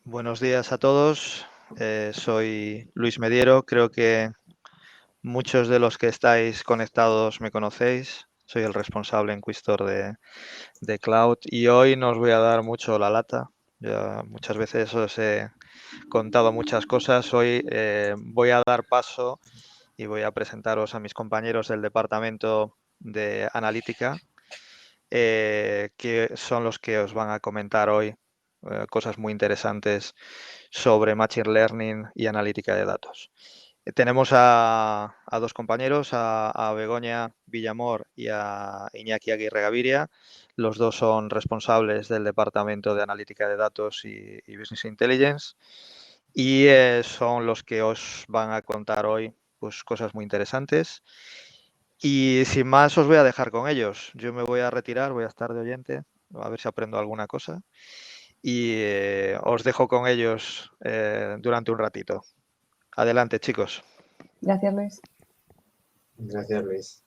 Buenos días a todos. Soy Luis Mediero. Creo que muchos de los que estáis conectados me conocéis. Soy el responsable en Quistor de Cloud y hoy no os voy a dar mucho la lata. Ya muchas veces os he contado muchas cosas. Hoy voy a dar paso y voy a presentaros a mis compañeros del departamento de analítica, que son los que os van a comentar hoy cosas muy interesantes sobre Machine Learning y analítica de datos. Tenemos a dos compañeros, a Begoña Villamor y a Iñaki Aguirre Gaviria. Los dos son responsables del Departamento de Analítica de Datos y Business Intelligence y son los que os van a contar hoy pues, cosas muy interesantes. Y sin más os voy a dejar con ellos. Yo me voy a retirar, voy a estar de oyente, a ver si aprendo alguna cosa. Y os dejo con ellos durante un ratito. Adelante, chicos. Gracias, Luis. Gracias, Luis.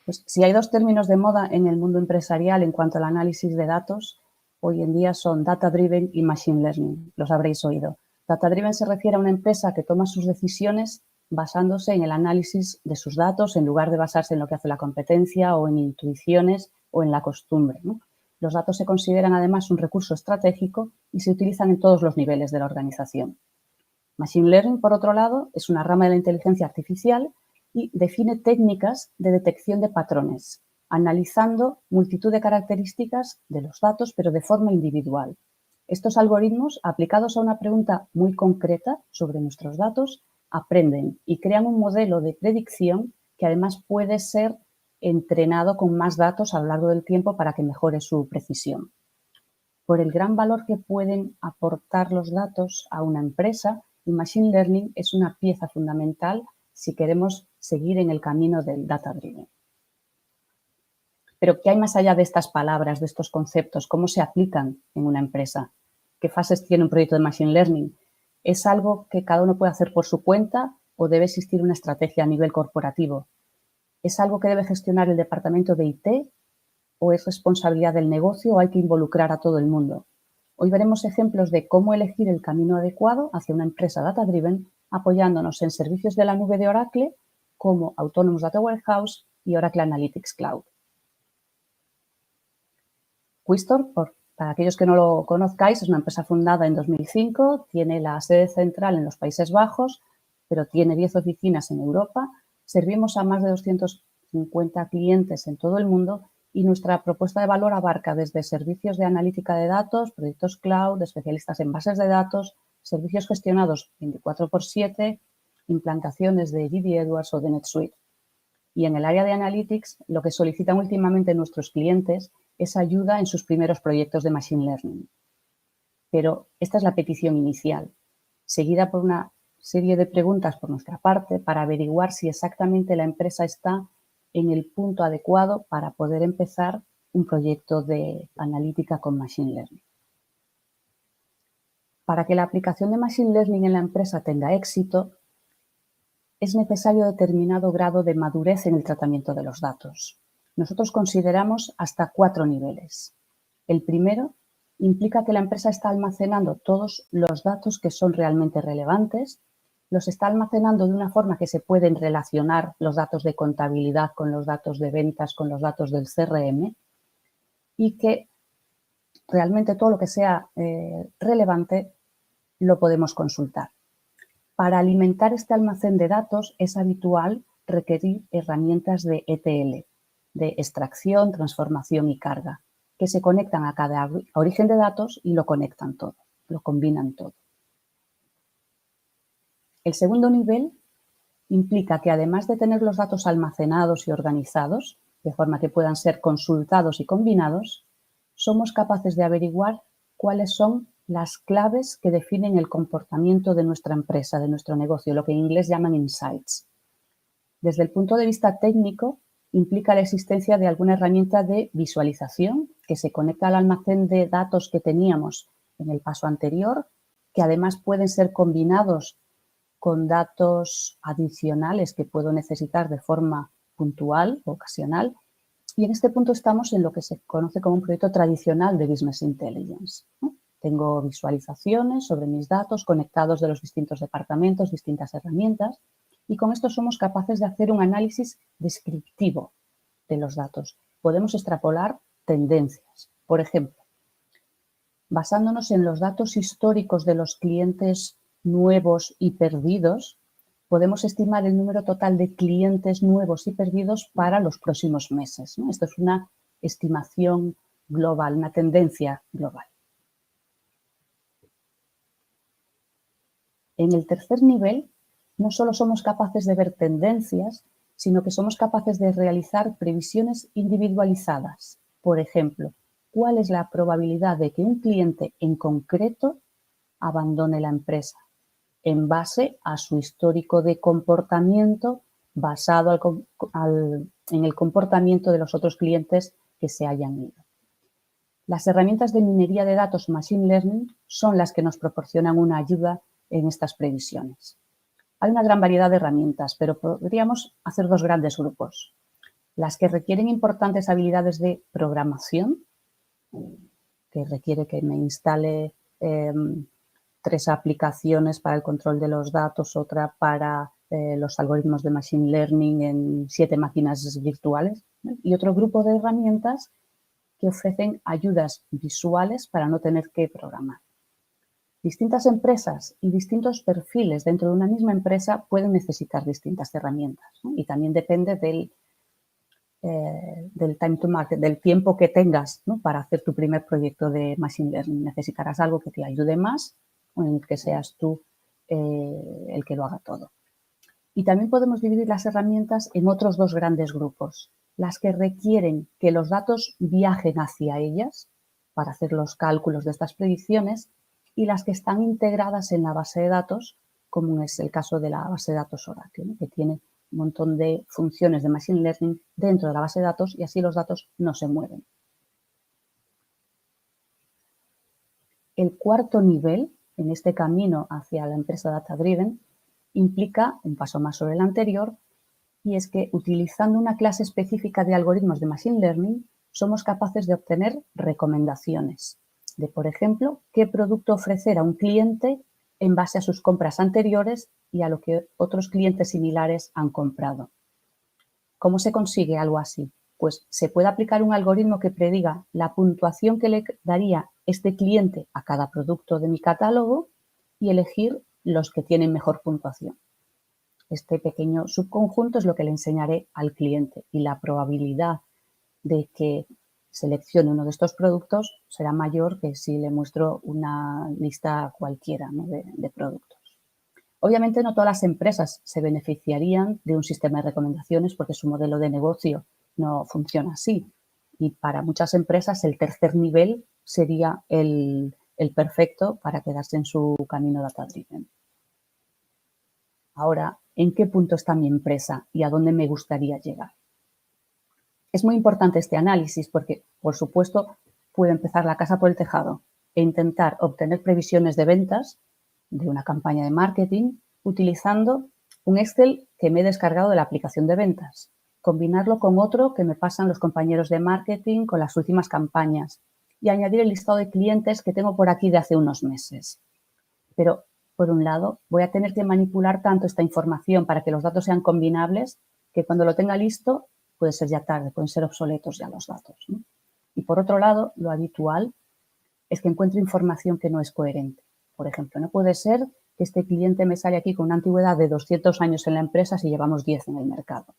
Pues, si hay dos términos de moda en el mundo empresarial en cuanto al análisis de datos, hoy en día son data-driven y machine learning. Los habréis oído. Data-driven se refiere a una empresa que toma sus decisiones basándose en el análisis de sus datos en lugar de basarse en lo que hace la competencia o en intuiciones o en la costumbre, ¿no? Los datos se consideran además un recurso estratégico y se utilizan en todos los niveles de la organización. Machine Learning, por otro lado, es una rama de la inteligencia artificial y define técnicas de detección de patrones, analizando multitud de características de los datos, pero de forma individual. Estos algoritmos, aplicados a una pregunta muy concreta sobre nuestros datos, aprenden y crean un modelo de predicción que además puede ser entrenado con más datos a lo largo del tiempo para que mejore su precisión. Por el gran valor que pueden aportar los datos a una empresa, el Machine Learning es una pieza fundamental si queremos seguir en el camino del Data Driven. Pero, ¿qué hay más allá de estas palabras, de estos conceptos? ¿Cómo se aplican en una empresa? ¿Qué fases tiene un proyecto de Machine Learning? ¿Es algo que cada uno puede hacer por su cuenta o debe existir una estrategia a nivel corporativo? ¿Es algo que debe gestionar el departamento de IT o es responsabilidad del negocio o hay que involucrar a todo el mundo? Hoy veremos ejemplos de cómo elegir el camino adecuado hacia una empresa data-driven apoyándonos en servicios de la nube de Oracle como Autonomous Data Warehouse y Oracle Analytics Cloud. Quistor, para aquellos que no lo conozcáis, es una empresa fundada en 2005, tiene la sede central en los Países Bajos, pero tiene 10 oficinas en Europa. Servimos a más de 250 clientes en todo el mundo y nuestra propuesta de valor abarca desde servicios de analítica de datos, proyectos cloud, especialistas en bases de datos, servicios gestionados 24/7, implantaciones de GD Edwards o de NetSuite. Y en el área de Analytics, lo que solicitan últimamente nuestros clientes es ayuda en sus primeros proyectos de Machine Learning. Pero esta es la petición inicial, seguida por una serie de preguntas por nuestra parte para averiguar si exactamente la empresa está en el punto adecuado para poder empezar un proyecto de analítica con Machine Learning. Para que la aplicación de Machine Learning en la empresa tenga éxito, es necesario determinado grado de madurez en el tratamiento de los datos. Nosotros consideramos hasta 4 niveles. El primero implica que la empresa está almacenando todos los datos que son realmente relevantes, los está almacenando de una forma que se pueden relacionar los datos de contabilidad con los datos de ventas, con los datos del CRM, y que realmente todo lo que sea relevante lo podemos consultar. Para alimentar este almacén de datos es habitual requerir herramientas de ETL, de extracción, transformación y carga, que se conectan a cada origen de datos y lo conectan todo, lo combinan todo. El segundo nivel implica que además de tener los datos almacenados y organizados, de forma que puedan ser consultados y combinados, somos capaces de averiguar cuáles son las claves que definen el comportamiento de nuestra empresa, de nuestro negocio, lo que en inglés llaman insights. Desde el punto de vista técnico, implica la existencia de alguna herramienta de visualización que se conecta al almacén de datos que teníamos en el paso anterior, que además pueden ser combinados con datos adicionales que puedo necesitar de forma puntual o ocasional Y en este punto estamos en lo que se conoce como un proyecto tradicional de Business Intelligence, ¿no? Tengo visualizaciones sobre mis datos conectados de los distintos departamentos, distintas herramientas, y con esto somos capaces de hacer un análisis descriptivo de los datos. Podemos extrapolar tendencias. Por ejemplo, basándonos en los datos históricos de los clientes nuevos y perdidos, podemos estimar el número total de clientes nuevos y perdidos para los próximos meses, ¿no? Esto es una estimación global, una tendencia global. En el tercer nivel, no solo somos capaces de ver tendencias, sino que somos capaces de realizar previsiones individualizadas. Por ejemplo, ¿cuál es la probabilidad de que un cliente en concreto abandone la empresa en base a su histórico de comportamiento basado en el comportamiento de los otros clientes que se hayan ido? Las herramientas de minería de datos Machine Learning son las que nos proporcionan una ayuda en estas previsiones. Hay una gran variedad de herramientas, pero podríamos hacer dos grandes grupos. Las que requieren importantes habilidades de programación, que requiere que me instale 3 aplicaciones para el control de los datos, otra para los algoritmos de Machine Learning en 7 máquinas virtuales, ¿no? Y otro grupo de herramientas que ofrecen ayudas visuales para no tener que programar. Distintas empresas y distintos perfiles dentro de una misma empresa pueden necesitar distintas herramientas, ¿no? Y también depende del time to market, del tiempo que tengas, ¿no? Para hacer tu primer proyecto de Machine Learning. Necesitarás algo que te ayude más o en el que seas tú el que lo haga todo. Y también podemos dividir las herramientas en otros dos grandes grupos. Las que requieren que los datos viajen hacia ellas para hacer los cálculos de estas predicciones y las que están integradas en la base de datos, como es el caso de la base de datos Oracle, ¿no? Que tiene un montón de funciones de Machine Learning dentro de la base de datos y así los datos no se mueven. El cuarto nivel en este camino hacia la empresa Data Driven implica un paso más sobre el anterior, y es que utilizando una clase específica de algoritmos de Machine Learning somos capaces de obtener recomendaciones de, por ejemplo, qué producto ofrecer a un cliente en base a sus compras anteriores y a lo que otros clientes similares han comprado. ¿Cómo se consigue algo así? Pues se puede aplicar un algoritmo que prediga la puntuación que le daría este cliente a cada producto de mi catálogo y elegir los que tienen mejor puntuación. Este pequeño subconjunto es lo que le enseñaré al cliente y la probabilidad de que seleccione uno de estos productos será mayor que si le muestro una lista cualquiera, ¿no? de productos. Obviamente no todas las empresas se beneficiarían de un sistema de recomendaciones porque su modelo de negocio no funciona así. Y para muchas empresas el tercer nivel sería el perfecto para quedarse en su camino data driven. Ahora, ¿en qué punto está mi empresa y a dónde me gustaría llegar? Es muy importante este análisis porque, por supuesto, puedo empezar la casa por el tejado e intentar obtener previsiones de ventas de una campaña de marketing utilizando un Excel que me he descargado de la aplicación de ventas, combinarlo con otro que me pasan los compañeros de marketing con las últimas campañas y añadir el listado de clientes que tengo por aquí de hace unos meses. Pero, por un lado, voy a tener que manipular tanto esta información para que los datos sean combinables que cuando lo tenga listo puede ser ya tarde, pueden ser obsoletos ya los datos, ¿no? Y por otro lado, lo habitual es que encuentre información que no es coherente. Por ejemplo, no puede ser que este cliente me sale aquí con una antigüedad de 200 años en la empresa si llevamos 10 en el mercado.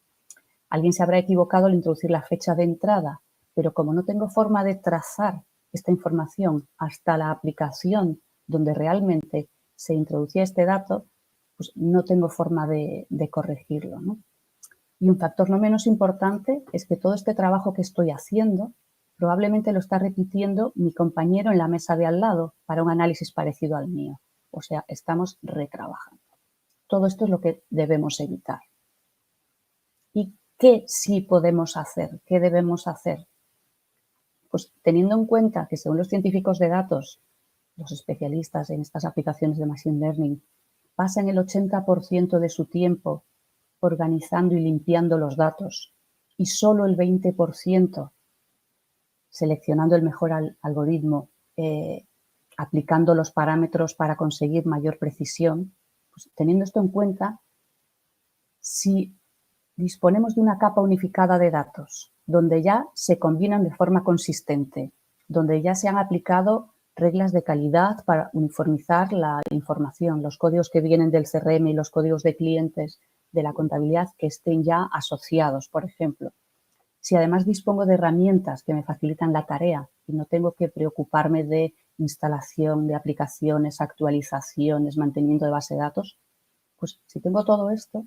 Alguien se habrá equivocado al introducir la fecha de entrada, pero como no tengo forma de trazar esta información hasta la aplicación donde realmente se introducía este dato, pues no tengo forma de corregirlo, ¿no? Y un factor no menos importante es que todo este trabajo que estoy haciendo probablemente lo está repitiendo mi compañero en la mesa de al lado para un análisis parecido al mío. O sea, estamos retrabajando. Todo esto es lo que debemos evitar. ¿Y qué sí podemos hacer? ¿Qué debemos hacer? Pues teniendo en cuenta que según los científicos de datos, los especialistas en estas aplicaciones de Machine Learning, pasan el 80% de su tiempo organizando y limpiando los datos y solo el 20% seleccionando el mejor algoritmo, aplicando los parámetros para conseguir mayor precisión, pues teniendo esto en cuenta, si disponemos de una capa unificada de datos, donde ya se combinan de forma consistente, donde ya se han aplicado reglas de calidad para uniformizar la información, los códigos que vienen del CRM y los códigos de clientes de la contabilidad que estén ya asociados, por ejemplo. Si además dispongo de herramientas que me facilitan la tarea y no tengo que preocuparme de instalación de aplicaciones, actualizaciones, mantenimiento de base de datos, pues si tengo todo esto,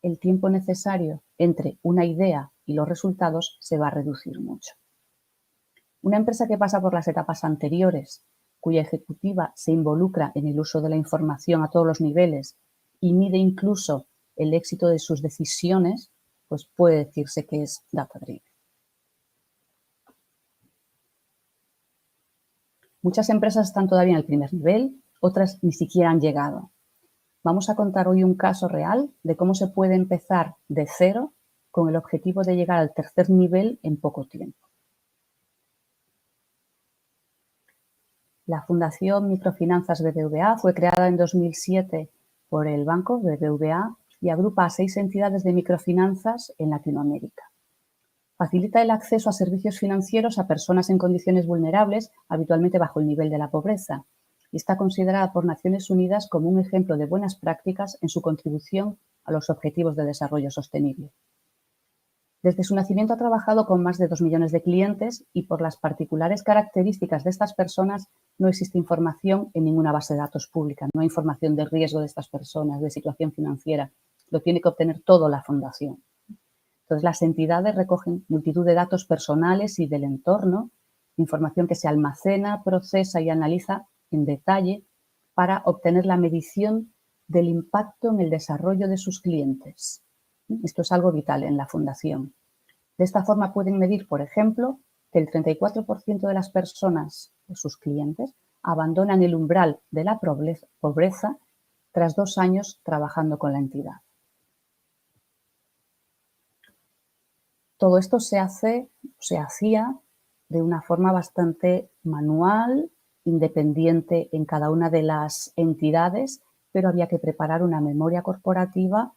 el tiempo necesario entre una idea y los resultados se va a reducir mucho. Una empresa que pasa por las etapas anteriores, cuya ejecutiva se involucra en el uso de la información a todos los niveles y mide incluso el éxito de sus decisiones, pues puede decirse que es data-driven. Muchas empresas están todavía en el primer nivel, otras ni siquiera han llegado. Vamos a contar hoy un caso real de cómo se puede empezar de cero con el objetivo de llegar al tercer nivel en poco tiempo. La Fundación Microfinanzas BBVA fue creada en 2007 por el banco BBVA y agrupa a 6 entidades de microfinanzas en Latinoamérica. Facilita el acceso a servicios financieros a personas en condiciones vulnerables, habitualmente bajo el nivel de la pobreza, y está considerada por Naciones Unidas como un ejemplo de buenas prácticas en su contribución a los Objetivos de Desarrollo Sostenible. Desde su nacimiento ha trabajado con más de 2 millones de clientes y por las particulares características de estas personas no existe información en ninguna base de datos pública, no hay información de riesgo de estas personas, de situación financiera, lo tiene que obtener todo la fundación. Entonces las entidades recogen multitud de datos personales y del entorno, información que se almacena, procesa y analiza en detalle para obtener la medición del impacto en el desarrollo de sus clientes. Esto es algo vital en la fundación. De esta forma pueden medir, por ejemplo, que el 34% de las personas, de sus clientes, abandonan el umbral de la pobreza tras 2 años trabajando con la entidad. Todo esto se hacía de una forma bastante manual, independiente en cada una de las entidades, pero había que preparar una memoria corporativa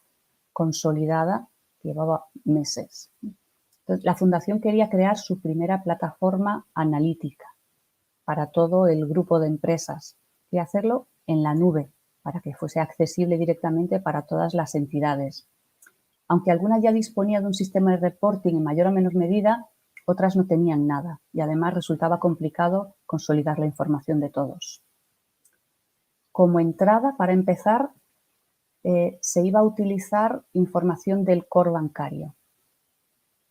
consolidada que llevaba meses. Entonces, la Fundación quería crear su primera plataforma analítica para todo el grupo de empresas y hacerlo en la nube para que fuese accesible directamente para todas las entidades. Aunque algunas ya disponían de un sistema de reporting en mayor o menor medida, otras no tenían nada y además resultaba complicado consolidar la información de todos. Como entrada, para empezar, se iba a utilizar información del core bancario,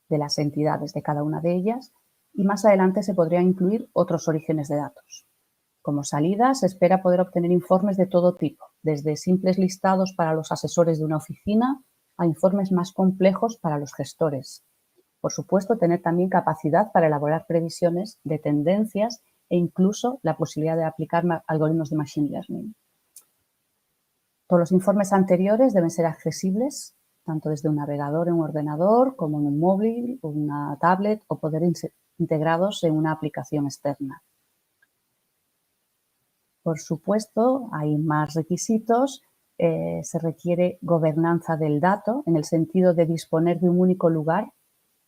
de las entidades de cada una de ellas, y más adelante se podrían incluir otros orígenes de datos. Como salida, se espera poder obtener informes de todo tipo, desde simples listados para los asesores de una oficina a informes más complejos para los gestores. Por supuesto, tener también capacidad para elaborar previsiones de tendencias e incluso la posibilidad de aplicar algoritmos de machine learning. Todos los informes anteriores deben ser accesibles, tanto desde un navegador en un ordenador como en un móvil, una tablet o poder integrados en una aplicación externa. Por supuesto, hay más requisitos. Se requiere gobernanza del dato en el sentido de disponer de un único lugar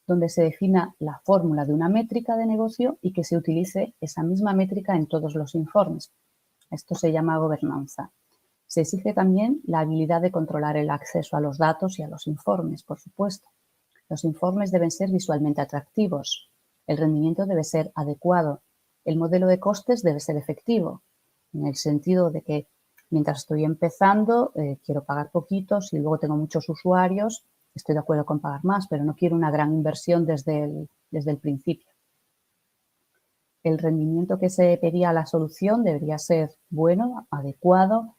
donde se defina la fórmula de una métrica de negocio y que se utilice esa misma métrica en todos los informes. Esto se llama gobernanza. Se exige también la habilidad de controlar el acceso a los datos y a los informes, por supuesto. Los informes deben ser visualmente atractivos. El rendimiento debe ser adecuado. El modelo de costes debe ser efectivo, en el sentido de que mientras estoy empezando, quiero pagar poquitos y luego tengo muchos usuarios, estoy de acuerdo con pagar más, pero no quiero una gran inversión desde el principio. El rendimiento que se pedía a la solución debería ser bueno, adecuado,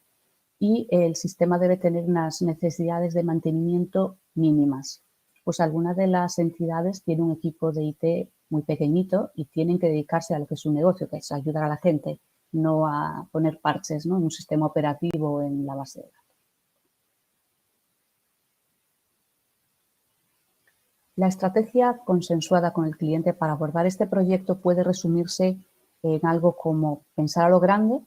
y el sistema debe tener unas necesidades de mantenimiento mínimas. Pues algunas de las entidades tienen un equipo de IT muy pequeñito y tienen que dedicarse a lo que es su negocio, que es ayudar a la gente, no a poner parches, ¿no?, en un sistema operativo en la base de datos. La estrategia consensuada con el cliente para abordar este proyecto puede resumirse en algo como pensar a lo grande,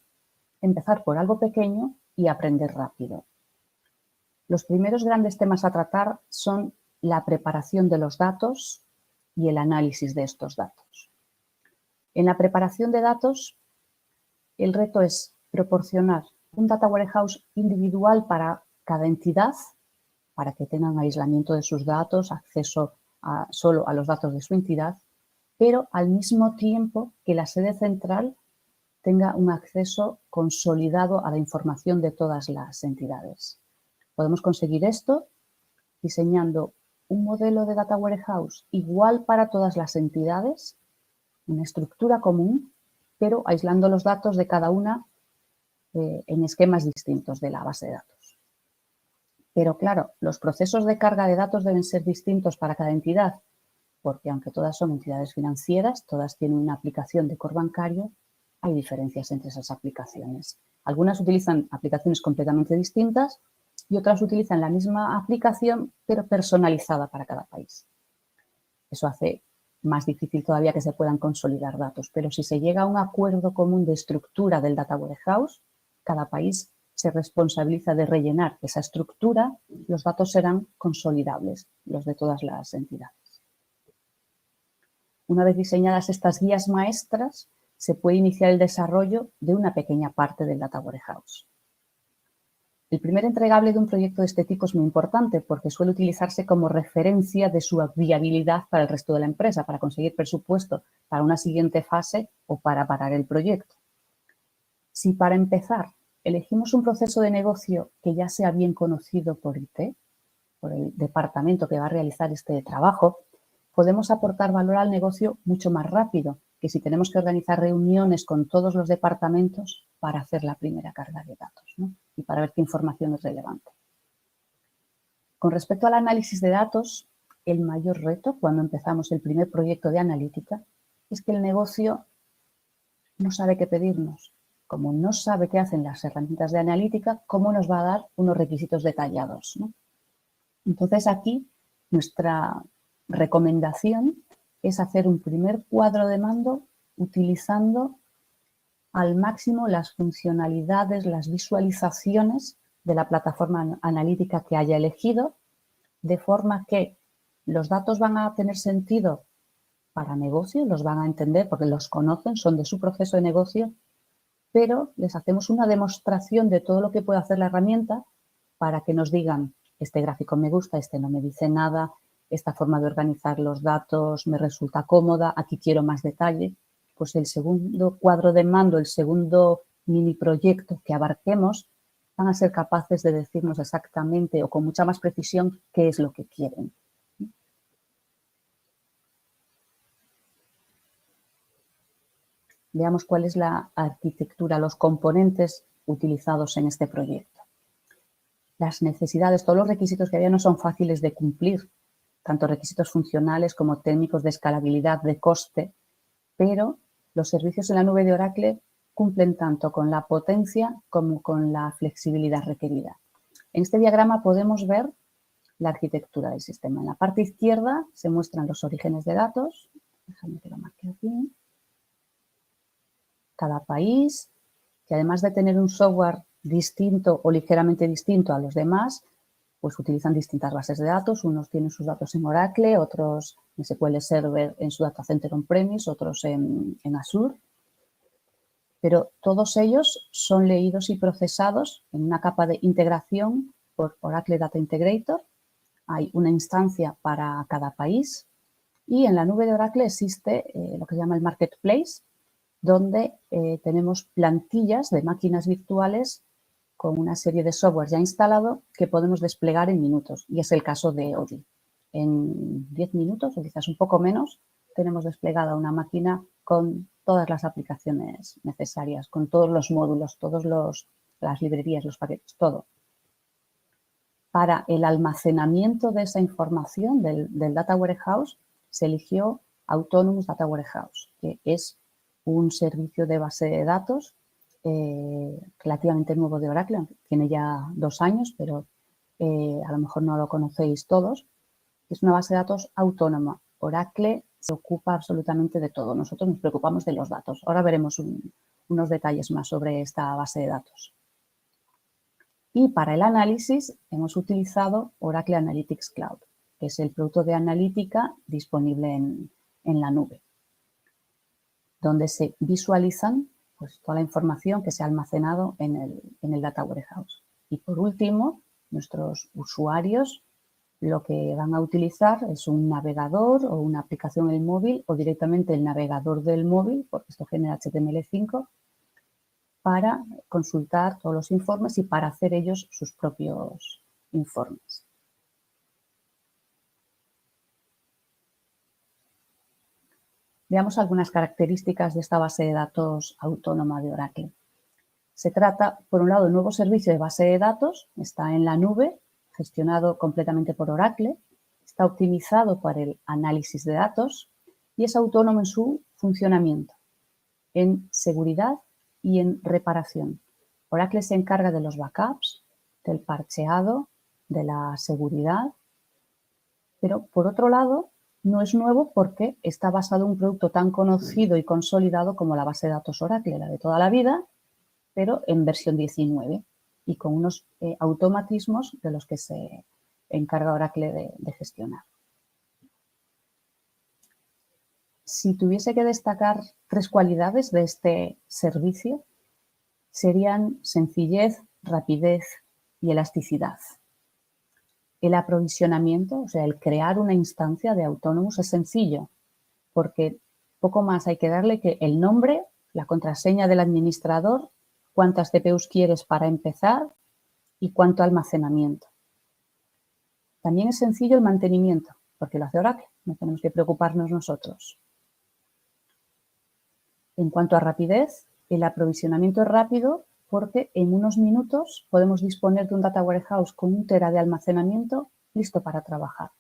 empezar por algo pequeño y aprender rápido. Los primeros grandes temas a tratar son la preparación de los datos y el análisis de estos datos. En la preparación de datos, el reto es proporcionar un data warehouse individual para cada entidad, para que tengan aislamiento de sus datos, acceso solo a los datos de su entidad, pero al mismo tiempo que la sede central tenga un acceso consolidado a la información de todas las entidades. Podemos conseguir esto diseñando un modelo de data warehouse igual para todas las entidades, una estructura común, pero aislando los datos de cada una en esquemas distintos de la base de datos. Pero claro, los procesos de carga de datos deben ser distintos para cada entidad, porque aunque todas son entidades financieras, todas tienen una aplicación de core bancario, hay diferencias entre esas aplicaciones. Algunas utilizan aplicaciones completamente distintas y otras utilizan la misma aplicación, pero personalizada para cada país. Eso hace más difícil todavía que se puedan consolidar datos, pero si se llega a un acuerdo común de estructura del data warehouse, cada país se responsabiliza de rellenar esa estructura, los datos serán consolidables, los de todas las entidades. Una vez diseñadas estas guías maestras, se puede iniciar el desarrollo de una pequeña parte del data warehouse. El primer entregable de un proyecto de este tipo es muy importante porque suele utilizarse como referencia de su viabilidad para el resto de la empresa, para conseguir presupuesto para una siguiente fase o para parar el proyecto. Si para empezar elegimos un proceso de negocio que ya sea bien conocido por IT, por el departamento que va a realizar este trabajo, podemos aportar valor al negocio mucho más rápido que si tenemos que organizar reuniones con todos los departamentos para hacer la primera carga de datos, ¿no? Y para ver qué información es relevante. Con respecto al análisis de datos, el mayor reto cuando empezamos el primer proyecto de analítica es que el negocio no sabe qué pedirnos. Como no sabe qué hacen las herramientas de analítica, ¿cómo nos va a dar unos requisitos detallados, ¿no? Entonces aquí nuestra recomendación es hacer un primer cuadro de mando utilizando al máximo las funcionalidades, las visualizaciones de la plataforma analítica que haya elegido, de forma que los datos van a tener sentido para negocio, los van a entender porque los conocen, son de su proceso de negocio, pero les hacemos una demostración de todo lo que puede hacer la herramienta para que nos digan, este gráfico me gusta, este no me dice nada, esta forma de organizar los datos me resulta cómoda, aquí quiero más detalle. Pues el segundo cuadro de mando, el segundo mini proyecto que abarquemos, van a ser capaces de decirnos exactamente o con mucha más precisión qué es lo que quieren. Veamos cuál es la arquitectura, los componentes utilizados en este proyecto. Las necesidades, todos los requisitos que había no son fáciles de cumplir, tanto requisitos funcionales como técnicos de escalabilidad, de coste, pero los servicios en la nube de Oracle cumplen tanto con la potencia como con la flexibilidad requerida. En este diagrama podemos ver la arquitectura del sistema. En la parte izquierda se muestran los orígenes de datos. Déjame que lo marque aquí. Cada país, que además de tener un software distinto o ligeramente distinto a los demás, pues utilizan distintas bases de datos. Unos tienen sus datos en Oracle, otros en SQL Server en su data center on-premise, otros en Azure. Pero todos ellos son leídos y procesados en una capa de integración por Oracle Data Integrator. Hay una instancia para cada país y en la nube de Oracle existe lo que se llama el Marketplace, donde tenemos plantillas de máquinas virtuales con una serie de software ya instalado que podemos desplegar en minutos. Y es el caso de Odoo. En 10 minutos o quizás un poco menos tenemos desplegada una máquina con todas las aplicaciones necesarias, con todos los módulos, todas las librerías, los paquetes, todo. Para el almacenamiento de esa información del Data Warehouse se eligió Autonomous Data Warehouse, que es un servicio de base de datos relativamente nuevo de Oracle, tiene ya 2 años, pero a lo mejor no lo conocéis todos. Es una base de datos autónoma. Oracle se ocupa absolutamente de todo. Nosotros nos preocupamos de los datos. Ahora veremos unos detalles más sobre esta base de datos. Y para el análisis hemos utilizado Oracle Analytics Cloud, que es el producto de analítica disponible en la nube, donde se visualizan pues, toda la información que se ha almacenado en el Data Warehouse. Y por último, nuestros usuarios lo que van a utilizar es un navegador o una aplicación en el móvil o directamente el navegador del móvil, porque esto genera HTML5, para consultar todos los informes y para hacer ellos sus propios informes. Veamos algunas características de esta base de datos autónoma de Oracle. Se trata, por un lado, de un nuevo servicio de base de datos, está en la nube, gestionado completamente por Oracle, está optimizado para el análisis de datos y es autónomo en su funcionamiento, en seguridad y en reparación. Oracle se encarga de los backups, del parcheado, de la seguridad, pero por otro lado no es nuevo porque está basado en un producto tan conocido y consolidado como la base de datos Oracle, la de toda la vida, pero en versión 19 y con unos automatismos de los que se encarga Oracle de gestionar. Si tuviese que destacar 3 cualidades de este servicio, serían sencillez, rapidez y elasticidad. El aprovisionamiento, o sea, el crear una instancia de Autonomous es sencillo, porque poco más hay que darle que el nombre, la contraseña del administrador, cuántas CPUs quieres para empezar y cuánto almacenamiento. También es sencillo el mantenimiento, porque lo hace Oracle, no tenemos que preocuparnos nosotros. En cuanto a rapidez, el aprovisionamiento es rápido porque en unos minutos podemos disponer de un Data Warehouse con 1 tera de almacenamiento listo para trabajar.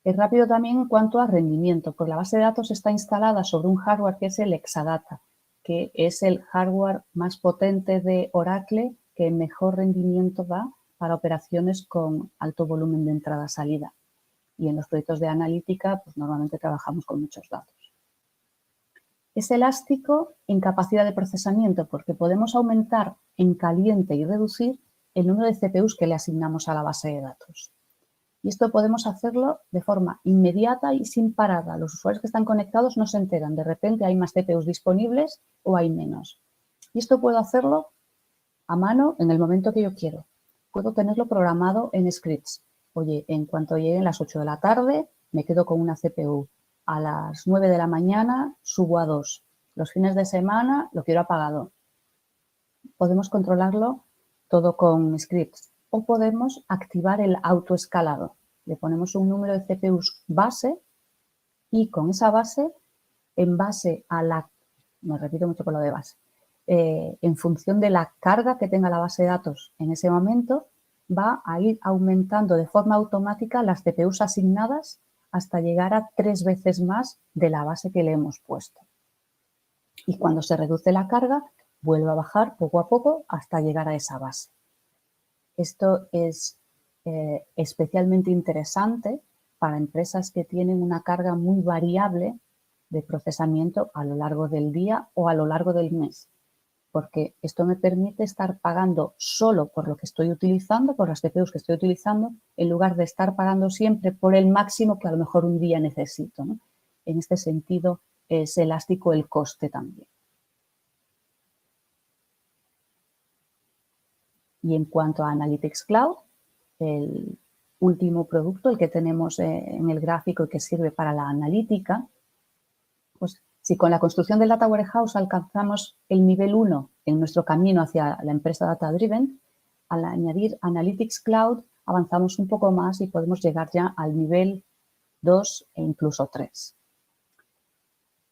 Es rápido también en cuanto a rendimiento, porque la base de datos está instalada sobre un hardware que es el Exadata, que es el hardware más potente de Oracle que mejor rendimiento da para operaciones con alto volumen de entrada-salida. Y en los proyectos de analítica, pues normalmente trabajamos con muchos datos. Es elástico en capacidad de procesamiento porque podemos aumentar en caliente y reducir el número de CPUs que le asignamos a la base de datos. Y esto podemos hacerlo de forma inmediata y sin parada. Los usuarios que están conectados no se enteran. De repente hay más CPUs disponibles o hay menos. Y esto puedo hacerlo a mano en el momento que yo quiero. Puedo tenerlo programado en scripts. Oye, en cuanto lleguen las 8 de la tarde, me quedo con una CPU. A las 9 de la mañana subo a 2. Los fines de semana lo quiero apagado. Podemos controlarlo todo con scripts o podemos activar el autoescalado. Le ponemos un número de CPUs base y con esa base, en base a la, me repito mucho con lo de base, en función de la carga que tenga la base de datos en ese momento, va a ir aumentando de forma automática las CPUs asignadas hasta llegar a 3 veces más de la base que le hemos puesto. Y cuando se reduce la carga, vuelve a bajar poco a poco hasta llegar a esa base. Esto es especialmente interesante para empresas que tienen una carga muy variable de procesamiento a lo largo del día o a lo largo del mes, porque esto me permite estar pagando solo por lo que estoy utilizando, por las CPUs que estoy utilizando, en lugar de estar pagando siempre por el máximo que a lo mejor un día necesito, ¿no? En este sentido, es elástico el coste también. Y en cuanto a Analytics Cloud, el último producto, el que tenemos en el gráfico y que sirve para la analítica, pues si con la construcción del Data Warehouse alcanzamos el nivel 1 en nuestro camino hacia la empresa Data Driven, al añadir Analytics Cloud avanzamos un poco más y podemos llegar ya al nivel 2 e incluso 3.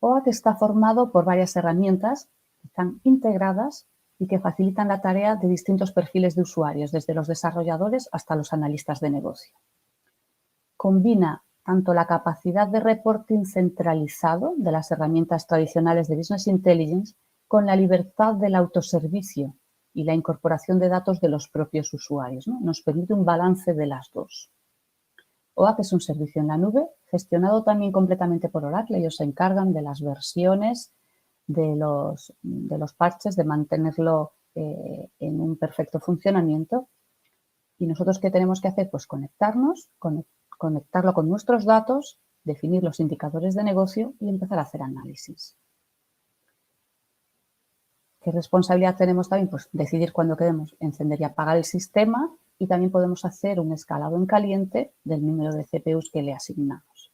OAK está formado por varias herramientas que están integradas y que facilitan la tarea de distintos perfiles de usuarios, desde los desarrolladores hasta los analistas de negocio. Combina tanto la capacidad de reporting centralizado de las herramientas tradicionales de Business Intelligence con la libertad del autoservicio y la incorporación de datos de los propios usuarios, ¿no? Nos permite un balance de las dos. OAK es un servicio en la nube gestionado también completamente por Oracle. Ellos se encargan de las versiones, de los parches, de mantenerlo en un perfecto funcionamiento. ¿Y nosotros qué tenemos que hacer? Pues conectarnos, conectarlo con nuestros datos, definir los indicadores de negocio y empezar a hacer análisis. ¿Qué responsabilidad tenemos también? Pues decidir cuándo queremos encender y apagar el sistema, y también podemos hacer un escalado en caliente del número de CPUs que le asignamos.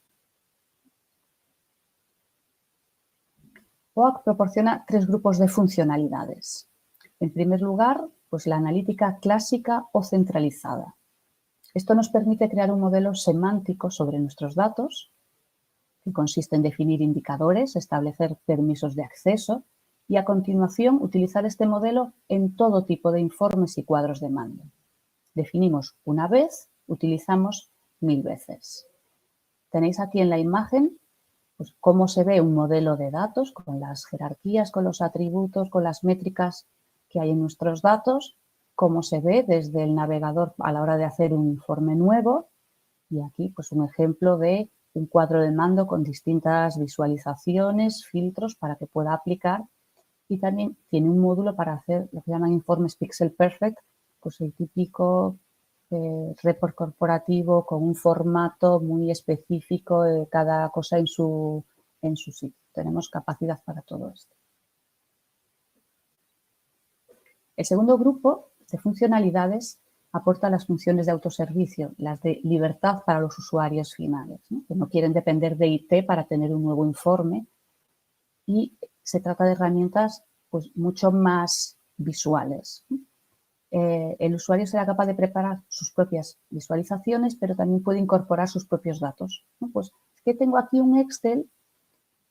OAK proporciona 3 grupos de funcionalidades. En primer lugar, pues la analítica clásica o centralizada. Esto nos permite crear un modelo semántico sobre nuestros datos, que consiste en definir indicadores, establecer permisos de acceso y, a continuación, utilizar este modelo en todo tipo de informes y cuadros de mando. Definimos una vez, utilizamos 1000 veces. Tenéis aquí en la imagen pues, cómo se ve un modelo de datos con las jerarquías, con los atributos, con las métricas que hay en nuestros datos, cómo se ve desde el navegador a la hora de hacer un informe nuevo, y aquí pues un ejemplo de un cuadro de mando con distintas visualizaciones, filtros para que pueda aplicar, y también tiene un módulo para hacer lo que llaman informes Pixel Perfect, pues el típico report corporativo con un formato muy específico, cada cosa en su sitio. Tenemos capacidad para todo esto. El segundo grupo de funcionalidades aporta las funciones de autoservicio, las de libertad para los usuarios finales, ¿no? Que no quieren depender de IT para tener un nuevo informe, y se trata de herramientas pues, mucho más visuales. El usuario será capaz de preparar sus propias visualizaciones, pero también puede incorporar sus propios datos, ¿no? Pues es que tengo aquí un Excel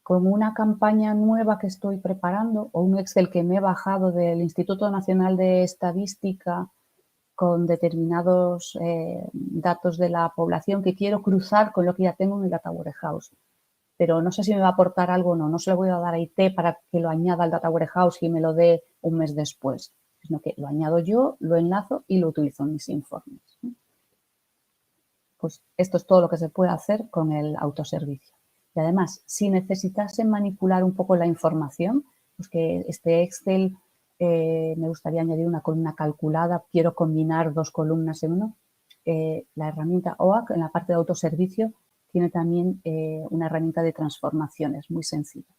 con una campaña nueva que estoy preparando, o un Excel que me he bajado del Instituto Nacional de Estadística con determinados datos de la población que quiero cruzar con lo que ya tengo en el Data Warehouse. Pero no sé si me va a aportar algo o no. No se lo voy a dar a IT para que lo añada al Data Warehouse y me lo dé un mes después, sino que lo añado yo, lo enlazo y lo utilizo en mis informes. Pues esto es todo lo que se puede hacer con el autoservicio. Y además, si necesitase manipular un poco la información, pues que este Excel me gustaría añadir una columna calculada, quiero combinar 2 columnas en uno, la herramienta OAK en la parte de autoservicio tiene también una herramienta de transformaciones muy sencilla.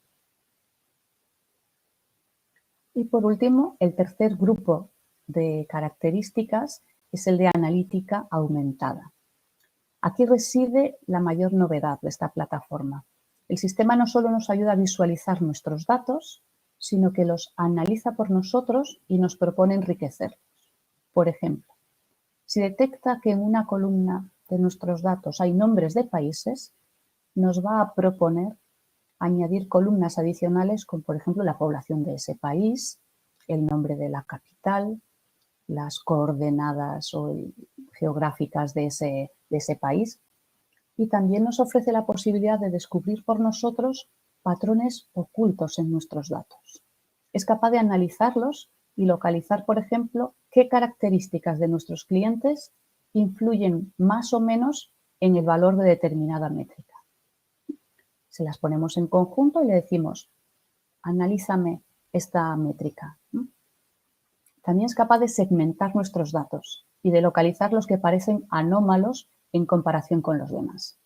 Y por último, el tercer grupo de características es el de analítica aumentada. Aquí reside la mayor novedad de esta plataforma. El sistema no solo nos ayuda a visualizar nuestros datos, sino que los analiza por nosotros y nos propone enriquecerlos. Por ejemplo, si detecta que en una columna de nuestros datos hay nombres de países, nos va a proponer añadir columnas adicionales con, por ejemplo, la población de ese país, el nombre de la capital, las coordenadas geográficas de ese país, y también nos ofrece la posibilidad de descubrir por nosotros patrones ocultos en nuestros datos. Es capaz de analizarlos y localizar, por ejemplo, qué características de nuestros clientes influyen más o menos en el valor de determinada métrica. Se las ponemos en conjunto y le decimos, analízame esta métrica. También es capaz de segmentar nuestros datos y de localizar los que parecen anómalos en comparación con los demás.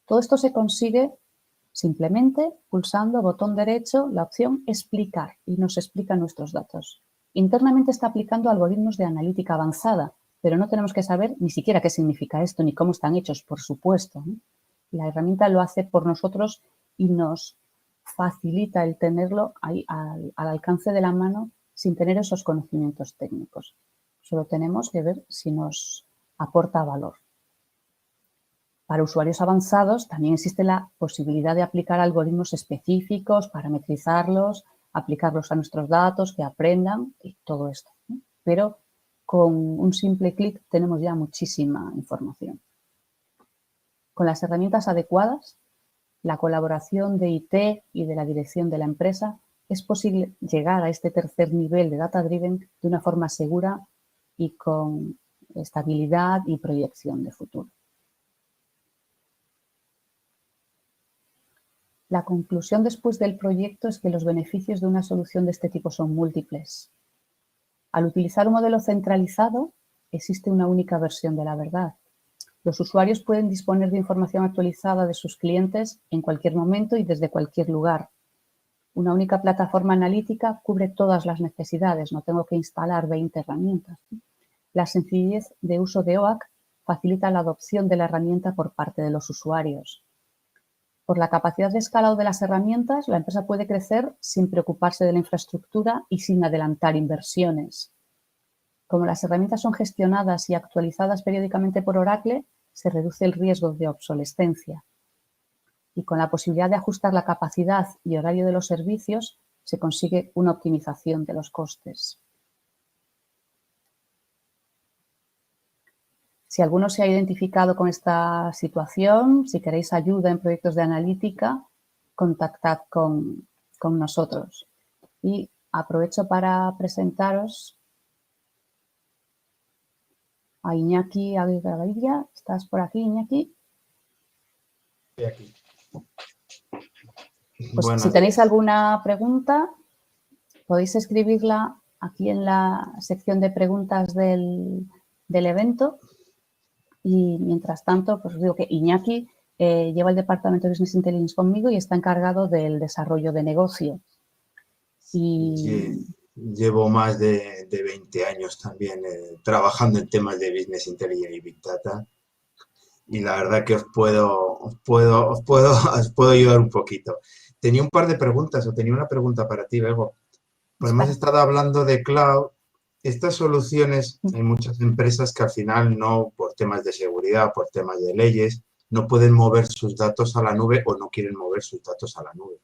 Todo esto se consigue simplemente pulsando botón derecho la opción explicar y nos explica nuestros datos. Internamente está aplicando algoritmos de analítica avanzada, pero no tenemos que saber ni siquiera qué significa esto ni cómo están hechos, por supuesto, ¿no? La herramienta lo hace por nosotros y nos facilita el tenerlo ahí al alcance de la mano sin tener esos conocimientos técnicos. Solo tenemos que ver si nos aporta valor. Para usuarios avanzados también existe la posibilidad de aplicar algoritmos específicos, parametrizarlos, aplicarlos a nuestros datos, que aprendan y todo esto, ¿no? Pero con un simple clic tenemos ya muchísima información. Con las herramientas adecuadas, la colaboración de IT y de la dirección de la empresa, es posible llegar a este tercer nivel de Data Driven de una forma segura y con estabilidad y proyección de futuro. La conclusión después del proyecto es que los beneficios de una solución de este tipo son múltiples. Al utilizar un modelo centralizado, existe una única versión de la verdad. Los usuarios pueden disponer de información actualizada de sus clientes en cualquier momento y desde cualquier lugar. Una única plataforma analítica cubre todas las necesidades, no tengo que instalar 20 herramientas. La sencillez de uso de OAK facilita la adopción de la herramienta por parte de los usuarios. Por la capacidad de escalado de las herramientas, la empresa puede crecer sin preocuparse de la infraestructura y sin adelantar inversiones. Como las herramientas son gestionadas y actualizadas periódicamente por Oracle, se reduce el riesgo de obsolescencia. Y con la posibilidad de ajustar la capacidad y horario de los servicios, se consigue una optimización de los costes. Si alguno se ha identificado con esta situación, si queréis ayuda en proyectos de analítica, contactad con nosotros. Y aprovecho para presentaros a Iñaki Aguirre. ¿Estás por aquí, Iñaki? Estoy aquí. Pues Buenos si tenéis días. alguna pregunta, podéis escribirla aquí en la sección de preguntas del evento. Y mientras tanto, pues os digo que Iñaki lleva el departamento de Business Intelligence conmigo y está encargado del desarrollo de negocio. Llevo más de 20 años también trabajando en temas de Business Intelligence y Big Data. Y la verdad que os puedo ayudar un poquito. Tenía un par de preguntas, o tenía una pregunta para ti, Bego. Pues hemos estado hablando de cloud. Estas soluciones, hay muchas empresas que al final no, por temas de seguridad, por temas de leyes, no pueden mover sus datos a la nube o no quieren mover sus datos a la nube.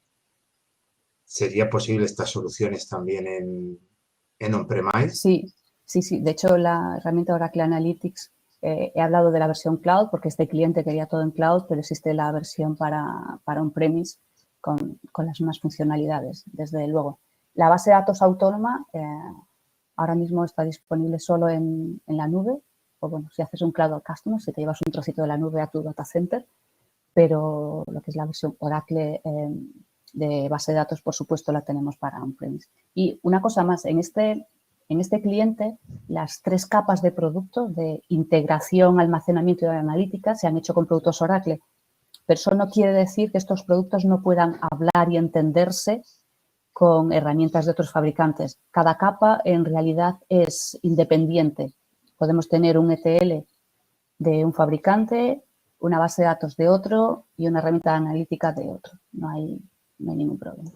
¿Sería posible estas soluciones también en on-premise? Sí. De hecho, la herramienta Oracle Analytics, he hablado de la versión cloud porque este cliente quería todo en cloud, pero existe la versión para on-premise con las mismas funcionalidades, desde luego. La base de datos autónoma ahora mismo está disponible solo en la nube, o bueno, si haces un cloud customer, si te llevas un trocito de la nube a tu data center, pero lo que es la versión Oracle de base de datos, por supuesto, la tenemos para on-premise. Y una cosa más, en este cliente, las 3 capas de producto de integración, almacenamiento y analítica se han hecho con productos Oracle, pero eso no quiere decir que estos productos no puedan hablar y entenderse con herramientas de otros fabricantes. Cada capa en realidad es independiente. Podemos tener un ETL de un fabricante, una base de datos de otro y una herramienta analítica de otro. No hay ningún problema.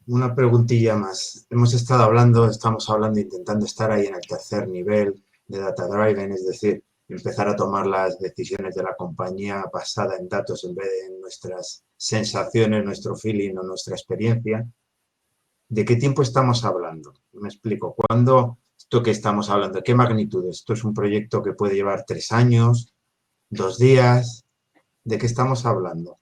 Una preguntilla más. Estamos hablando, intentando estar ahí en el tercer nivel de Data Driven, es decir, empezar a tomar las decisiones de la compañía basada en datos en vez de en nuestras sensaciones, nuestro feeling o nuestra experiencia. ¿De qué tiempo estamos hablando? Me explico. ¿Cuándo, esto que estamos hablando, qué magnitud? ¿Esto es un proyecto que puede llevar 3 años, 2 días? ¿De qué estamos hablando?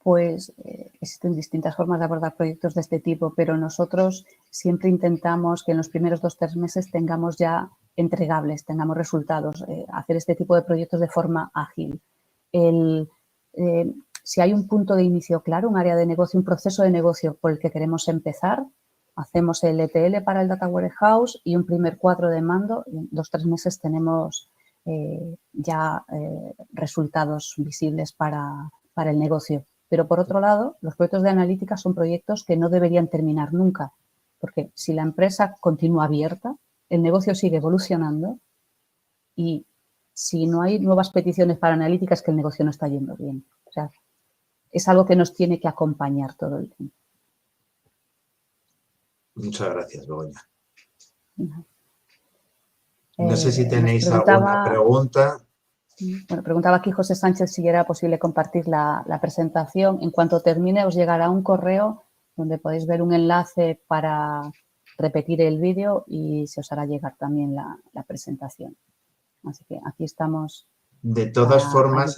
Pues existen distintas formas de abordar proyectos de este tipo, pero nosotros siempre intentamos que en los primeros 2-3 meses tengamos ya entregables, tengamos resultados, hacer este tipo de proyectos de forma ágil. Si hay un punto de inicio claro, un área de negocio, un proceso de negocio por el que queremos empezar, hacemos el ETL para el Data Warehouse y un primer cuadro de mando. En 2-3 meses tenemos ya resultados visibles para el negocio. Pero, por otro lado, los proyectos de analítica son proyectos que no deberían terminar nunca, porque si la empresa continúa abierta, el negocio sigue evolucionando y si no hay nuevas peticiones para analítica es que el negocio no está yendo bien. O sea, es algo que nos tiene que acompañar todo el tiempo. Muchas gracias, Begoña. No. No sé si tenéis alguna pregunta. Bueno, preguntaba aquí José Sánchez si era posible compartir la presentación. En cuanto termine, os llegará un correo donde podéis ver un enlace para repetir el vídeo y se os hará llegar también la presentación. Así que aquí estamos. De todas formas,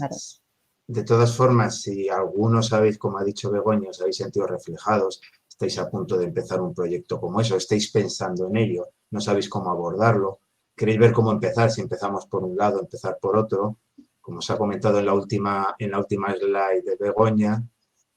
si algunos habéis, como ha dicho Begoña, os habéis sentido reflejados, estáis a punto de empezar un proyecto como eso, estáis pensando en ello, no sabéis cómo abordarlo, queréis ver cómo empezar, si empezamos por un lado, empezar por otro, Como os ha comentado en la última slide de Begoña,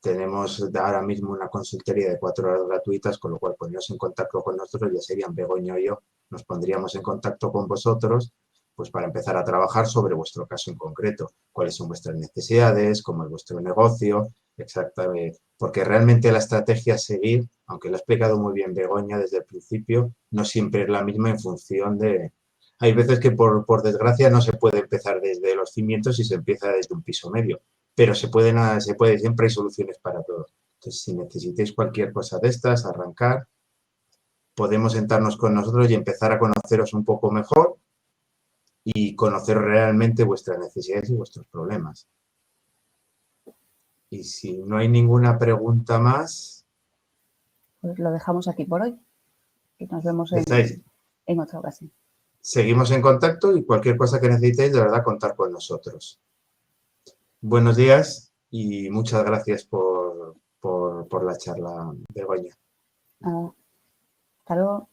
tenemos ahora mismo una consultoría de 4 horas gratuitas, con lo cual poneros en contacto con nosotros, ya serían Begoña o yo, nos pondríamos en contacto con vosotros pues para empezar a trabajar sobre vuestro caso en concreto, cuáles son vuestras necesidades, cómo es vuestro negocio, exactamente, porque realmente la estrategia a seguir, aunque lo ha explicado muy bien Begoña desde el principio, no siempre es la misma en función de... Hay veces que por desgracia no se puede empezar desde los cimientos y se empieza desde un piso medio, pero se puede, siempre hay soluciones para todo. Entonces, si necesitáis cualquier cosa de estas, arrancar, podemos sentarnos con nosotros y empezar a conoceros un poco mejor y conocer realmente vuestras necesidades y vuestros problemas. Y si no hay ninguna pregunta más... Pues lo dejamos aquí por hoy y nos vemos en otra ocasión. Seguimos en contacto y cualquier cosa que necesitéis, de verdad, contar con nosotros. Buenos días y muchas gracias por la charla, Begoña. Hasta luego.